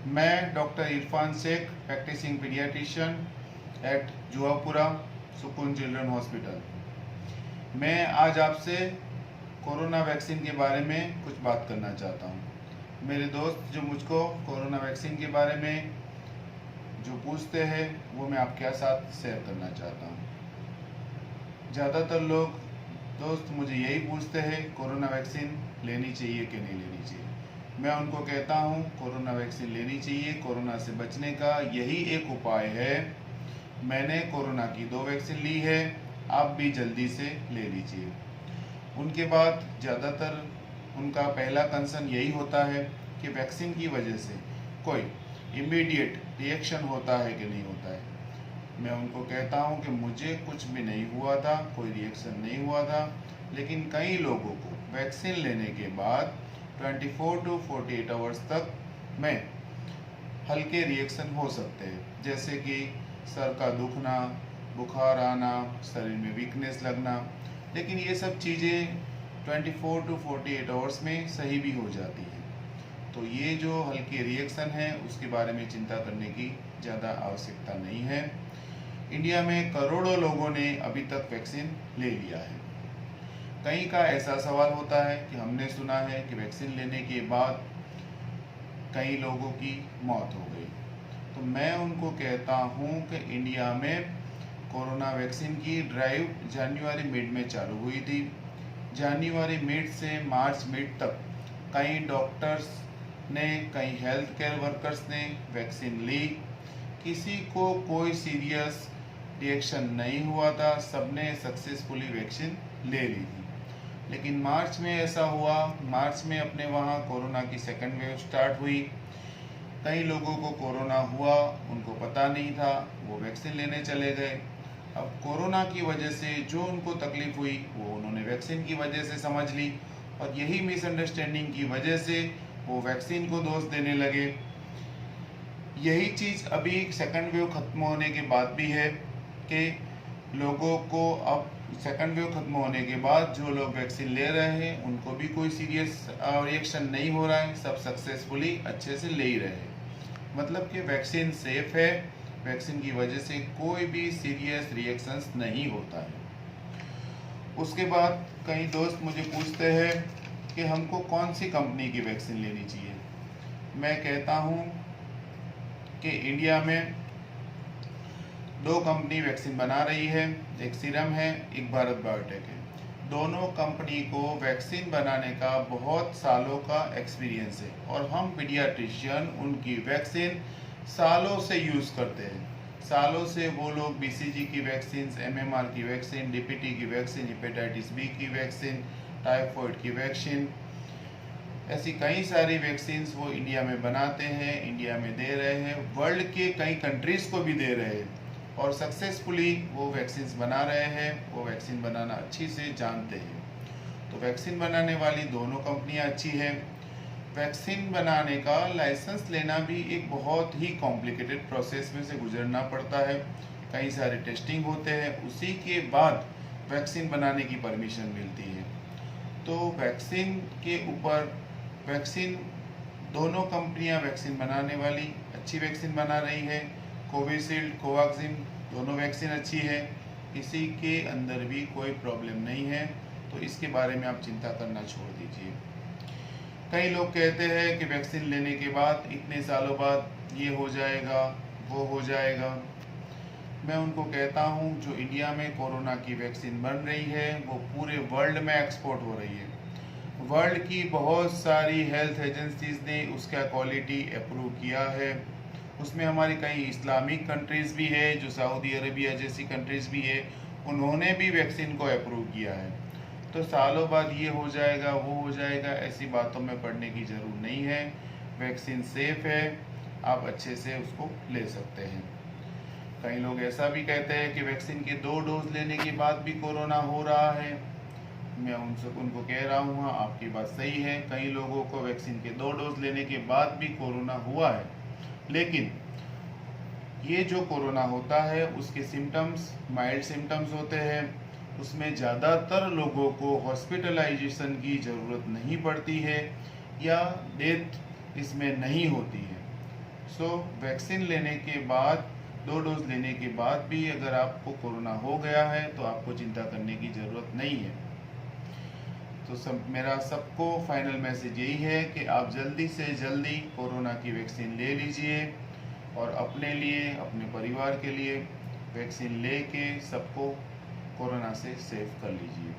मैं doctor Irfan Shaikh, practicing paediatrician at Juhapura Sukoon children hospital. मैं आज आपसे कोरोना वैक्सीन के बारे में कुछ बात करना चाहता हूँ। मेरे दोस्त जो मुझको कोरोना वैक्सीन के बारे में जो पूछते हैं वो मैं आपके साथ शेयर करना चाहता हूँ। ज़्यादातर लोग दोस्त मुझे यही पूछते हैं कोरोना वैक्सीन लेनी चाहिए कि नहीं लेनी चाहिए। मैं उनको कहता हूँ कोरोना वैक्सीन लेनी चाहिए। कोरोना से बचने का यही एक उपाय है। मैंने कोरोना की 2 वैक्सीन ली है, आप भी जल्दी से ले लीजिए। उनके बाद ज़्यादातर उनका पहला कंसर्न यही होता है कि वैक्सीन की वजह से कोई इमीडिएट रिएक्शन होता है कि नहीं होता है। मैं उनको कहता हूं कि मुझे कुछ भी नहीं हुआ था, कोई रिएक्शन नहीं हुआ था, लेकिन कई लोगों को वैक्सीन लेने के बाद 24 टू 48 आवर्स तक में हल्के रिएक्शन हो सकते हैं, जैसे कि सर का दुखना, बुखार आना, शरीर में वीकनेस लगना। लेकिन ये सब चीज़ें 24 टू 48 आवर्स में सही भी हो जाती है। तो ये जो हल्के रिएक्शन है उसके बारे में चिंता करने की ज़्यादा आवश्यकता नहीं है। इंडिया में करोड़ों लोगों ने अभी तक वैक्सीन ले लिया है। कई का ऐसा सवाल होता है कि हमने सुना है कि वैक्सीन लेने के बाद कई लोगों की मौत हो गई। तो मैं उनको कहता हूं कि इंडिया में कोरोना वैक्सीन की ड्राइव जनवरी मिड में चालू हुई थी। जनवरी मिड से मार्च मिड तक कई डॉक्टर्स ने, कई हेल्थ केयर वर्कर्स ने वैक्सीन ली। किसी को कोई सीरियस रिएक्शन नहीं हुआ था, सबने सक्सेसफुली वैक्सीन ले ली थी। लेकिन मार्च में ऐसा हुआ, मार्च में अपने वहाँ कोरोना की सेकेंड वेव स्टार्ट हुई। कई लोगों को कोरोना हुआ, उनको पता नहीं था, वो वैक्सीन लेने चले गए। अब कोरोना की वजह से जो उनको तकलीफ हुई वो उन्होंने वैक्सीन की वजह से समझ ली, और यही मिसअंडरस्टैंडिंग की वजह से वो वैक्सीन को दोष देने लगे। यही चीज़ अभी सेकंड वेव खत्म होने के बाद भी है कि लोगों को अब सेकंड वेव खत्म होने के बाद जो लोग वैक्सीन ले रहे हैं उनको भी कोई सीरियस रिएक्शन नहीं हो रहा है, सब सक्सेसफुली अच्छे से ले ही रहे हैं। मतलब कि वैक्सीन सेफ है, वैक्सीन की वजह से कोई भी सीरियस रिएक्शंस नहीं होता है। उसके बाद कई दोस्त मुझे पूछते हैं कि हमको कौन सी कंपनी की वैक्सीन लेनी चाहिए। मैं कहता हूँ कि इंडिया में 2 कंपनी वैक्सीन बना रही है, एक सीरम है, एक भारत बायोटेक है। दोनों कंपनी को वैक्सीन बनाने का बहुत सालों का एक्सपीरियंस है, और हम पीडियाट्रिशियन उनकी वैक्सीन सालों से यूज़ करते हैं। सालों से वो लोग बीसीजी की वैक्सीन, एमएमआर की वैक्सीन, डीपीटी की वैक्सीन, हेपेटाइटिस बी की वैक्सीन, टाइफॉइड की वैक्सीन, ऐसी कई सारी वैक्सीन वो इंडिया में बनाते हैं, इंडिया में दे रहे हैं, वर्ल्ड के कई कंट्रीज़ को भी दे रहे हैं, और सक्सेसफुली वो वैक्सीन बना रहे हैं। वो वैक्सीन बनाना अच्छी से जानते हैं। तो वैक्सीन बनाने वाली दोनों कंपनियां अच्छी हैं। वैक्सीन बनाने का लाइसेंस लेना भी एक बहुत ही कॉम्प्लिकेटेड प्रोसेस में से गुजरना पड़ता है। कई सारे टेस्टिंग होते हैं, उसी के बाद वैक्सीन बनाने की परमिशन मिलती है। तो वैक्सीन के ऊपर वैक्सीन दोनों कंपनियां वैक्सीन बनाने वाली अच्छी वैक्सीन बना रही है। कोविशील्ड, कोवैक्सीन दोनों वैक्सीन अच्छी है, किसी के अंदर भी कोई प्रॉब्लम नहीं है। तो इसके बारे में आप चिंता करना छोड़ दीजिए। कई लोग कहते हैं कि वैक्सीन लेने के बाद इतने सालों बाद ये हो जाएगा, वो हो जाएगा। मैं उनको कहता हूँ जो इंडिया में कोरोना की वैक्सीन बन रही है वो पूरे वर्ल्ड में एक्सपोर्ट हो रही है। वर्ल्ड की बहुत सारी हेल्थ एजेंसीज ने उसका क्वालिटी अप्रूव किया है। उसमें हमारी कई इस्लामिक कंट्रीज़ भी है, जो सऊदी अरेबिया जैसी कंट्रीज़ भी है, उन्होंने भी वैक्सीन को अप्रूव किया है। तो सालों बाद ये हो जाएगा, वो हो जाएगा, ऐसी बातों में पड़ने की ज़रूरत नहीं है। वैक्सीन सेफ है, आप अच्छे से उसको ले सकते हैं। कई लोग ऐसा भी कहते हैं कि वैक्सीन के 2 डोज लेने के बाद भी कोरोना हो रहा है। मैं उनको कह रहा हूँ, हाँ आपकी बात सही है, कई लोगों को वैक्सीन के 2 डोज लेने के बाद भी कोरोना हुआ है। लेकिन ये जो कोरोना होता है उसके सिम्टम्स माइल्ड सिम्टम्स होते हैं। उसमें ज़्यादातर लोगों को हॉस्पिटलाइजेशन की ज़रूरत नहीं पड़ती है, या डेथ इसमें नहीं होती है। सो वैक्सीन लेने के बाद 2 डोज लेने के बाद भी अगर आपको कोरोना हो गया है तो आपको चिंता करने की ज़रूरत नहीं है। तो मेरा सबको फाइनल मैसेज यही है कि आप जल्दी से जल्दी कोरोना की वैक्सीन ले लीजिए और अपने लिए, अपने परिवार के लिए वैक्सीन लेके सबको कोरोना से सेव कर लीजिए।